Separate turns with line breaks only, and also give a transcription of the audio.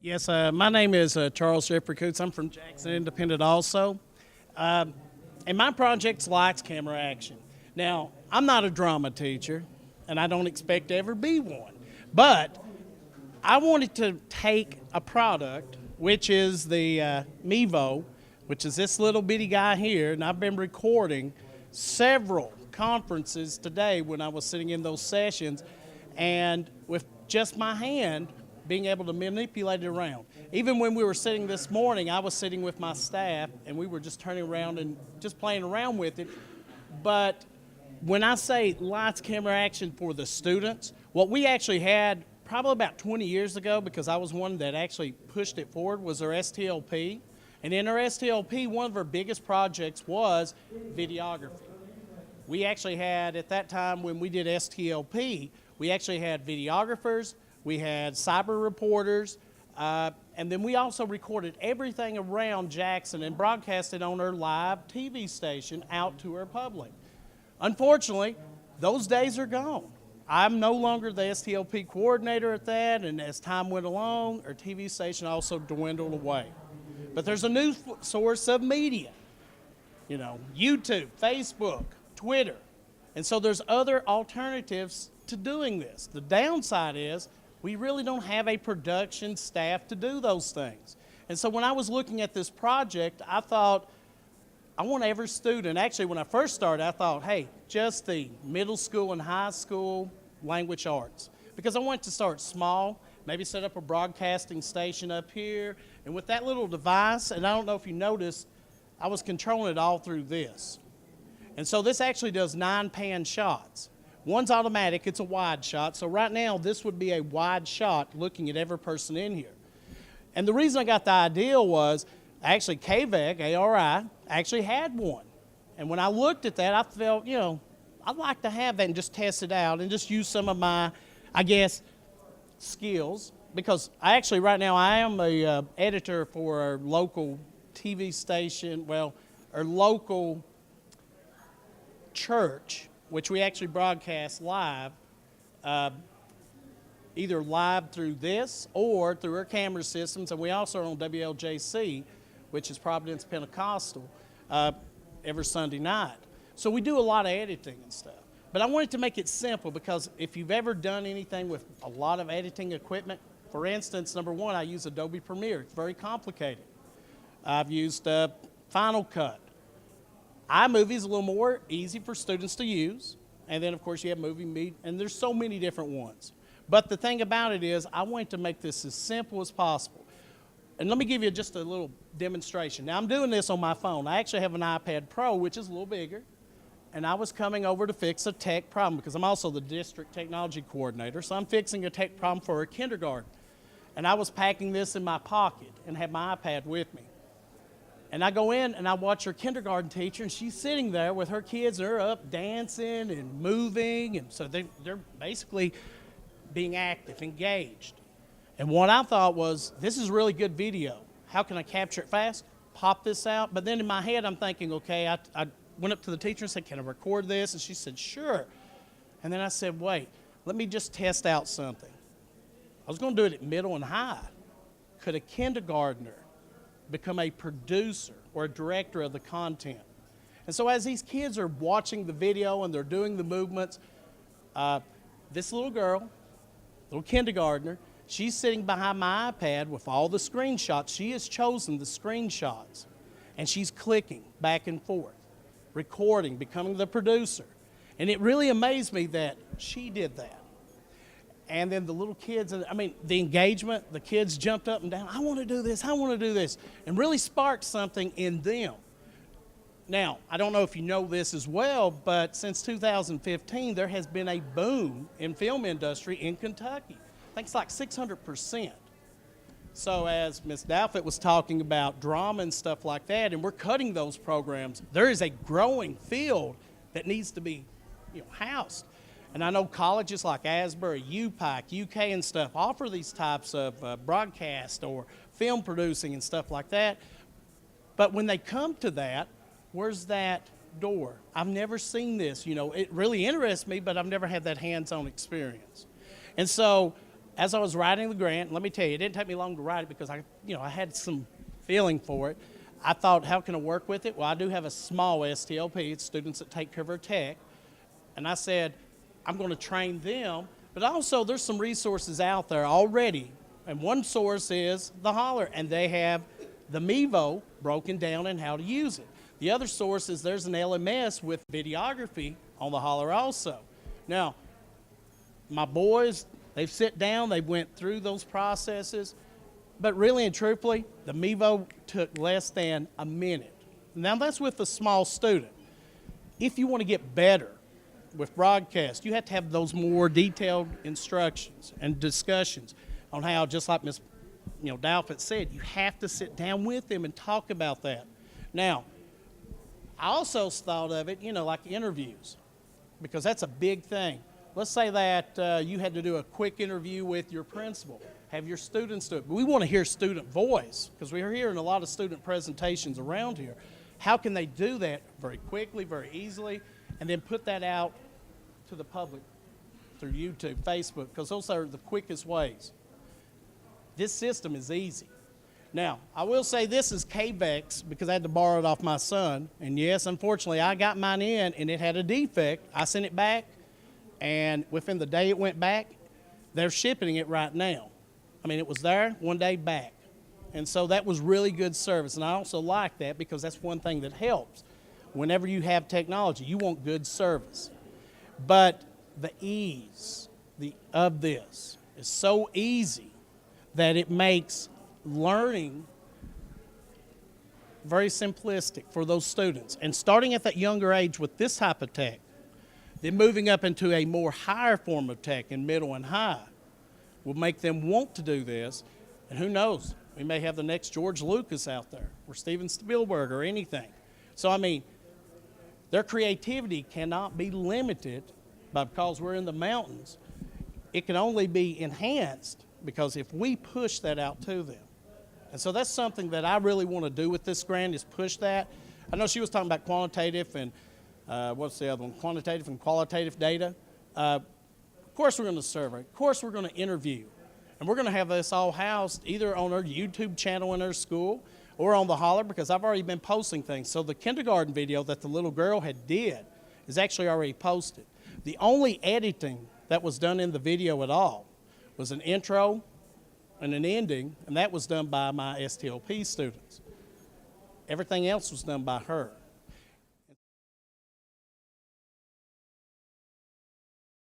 Yes, my name is Charles Jeffrey Coots. I'm from Jackson Independent also. And my project's lights, camera, action. Now, I'm not a drama teacher, and I don't expect to ever be one. But I wanted to take a product, which is the Mevo, which is this little bitty guy here, and I've been recording several conferences today when I was sitting in those sessions, and with just my hand, being able to manipulate it around. Even when we were sitting this morning, I was sitting with my staff, and we were just turning around and just playing around with it. But when I say lights, camera, action for the students, what we actually had probably about 20 years ago, because I was one that actually pushed it forward, was our STLP. And in our STLP, one of our biggest projects was videography. We actually had, at that time when we did STLP, we actually had videographers, we had cyber reporters, and then we also recorded everything around Jackson and broadcasted on our live TV station out to our public. Unfortunately, those days are gone. I'm no longer the STLP coordinator at that, and as time went along, our TV station also dwindled away. But there's a new source of media, YouTube, Facebook, Twitter. And so there's other alternatives to doing this. The downside is we really don't have a production staff to do those things. And so when I was looking at this project, I thought, I want every student, actually when I first started, I thought, hey, just the middle school and high school language arts. Because I wanted to start small, maybe set up a broadcasting station up here, and with that little device, and I don't know if you noticed, I was controlling it all through this. And so this actually does 9-pan shots. One's automatic, it's a wide shot, so right now this would be a wide shot looking at every person in here. And the reason I got the idea was, actually KVEC, ARI, actually had one. And when I looked at that, I felt, I'd like to have that and just test it out and just use some of my, skills. Because right now I am a editor for our local TV station, our local church, which we actually broadcast live, either live through this or through our camera systems, and we also are on WLJC, which is Providence Pentecostal, every Sunday night. So we do a lot of editing and stuff. But I wanted to make it simple because if you've ever done anything with a lot of editing equipment, for instance, number one, I use Adobe Premiere. It's very complicated. I've used Final Cut. iMovie is a little more easy for students to use. And then, of course, you have Movie Meet, and there's so many different ones. But the thing about it is I wanted to make this as simple as possible. And let me give you just a little demonstration. Now, I'm doing this on my phone. I actually have an iPad Pro, which is a little bigger. And I was coming over to fix a tech problem because I'm also the district technology coordinator. So I'm fixing a tech problem for a kindergarten. And I was packing this in my pocket and had my iPad with me. And I go in and I watch her kindergarten teacher, and she's sitting there with her kids. They're up dancing and moving, and so they're basically being active, engaged. And what I thought was, this is really good video. How can I capture it fast? Pop this out. But then in my head, I'm thinking, okay, I went up to the teacher and said, can I record this? And she said, sure. And then I said, wait, let me just test out something. I was going to do it at middle and high. Could a kindergartner become a producer or a director of the content? And so as these kids are watching the video and they're doing the movements, this little girl, little kindergartner, she's sitting behind my iPad with all the screenshots. She has chosen the screenshots, and she's clicking back and forth, recording, becoming the producer. And it really amazed me that she did that. And then the little kids, the engagement, the kids jumped up and down, I want to do this, I want to do this, and really sparked something in them. Now, I don't know if you know this as well, but since 2015, there has been a boom in film industry in Kentucky. I think it's like 600%. So as Ms. Dalfett was talking about drama and stuff like that, and we're cutting those programs, there is a growing field that needs to be housed. And I know colleges like Asbury, UPike, UK and stuff offer these types of broadcast or film producing and stuff like that. But when they come to that, where's that door? I've never seen this. It really interests me, but I've never had that hands-on experience. And so as I was writing the grant, let me tell you, it didn't take me long to write it because I had some feeling for it. I thought, how can I work with it? Well, I do have a small STLP, it's students that take care of our tech. And I said, I'm going to train them, but also there's some resources out there already. And one source is the Holler, and they have the Mevo broken down and how to use it. The other source is there's an LMS with videography on the Holler also. Now, my boys, they've sit down, they went through those processes, but really and truthfully, the Mevo took less than a minute. Now that's with a small student. If you want to get better with broadcast, you have to have those more detailed instructions and discussions on how, just like Ms. Dalfett said, you have to sit down with them and talk about that. Now, I also thought of it, like interviews, because that's a big thing. Let's say that you had to do a quick interview with your principal. Have your students do it. But we want to hear student voice because we're hearing a lot of student presentations around here. How can they do that very quickly, very easily, and then put that out to the public through YouTube, Facebook, because those are the quickest ways. This system is easy. Now, I will say this is KVEX because I had to borrow it off my son. And yes, unfortunately, I got mine in and it had a defect. I sent it back, and within the day it went back, they're shipping it right now. I mean, it was there, one day back. And so that was really good service. And I also like that because that's one thing that helps. Whenever you have technology, you want good service. But the ease of this is so easy that it makes learning very simplistic for those students. And starting at that younger age with this type of tech, then moving up into a more higher form of tech in middle and high will make them want to do this. And who knows, we may have the next George Lucas out there or Steven Spielberg or anything. So, I mean, their creativity cannot be limited because we're in the mountains. It can only be enhanced because if we push that out to them. And so that's something that I really want to do with this grant is push that. I know she was talking about quantitative and what's the other one? Quantitative and qualitative data. Of course we're going to survey. Of course we're going to interview. And we're going to have this all housed either on our YouTube channel in our school or on the Holler because I've already been posting things. So the kindergarten video that the little girl had did is actually already posted. The only editing that was done in the video at all was an intro and an ending, and that was done by my STLP students. Everything else was done by her.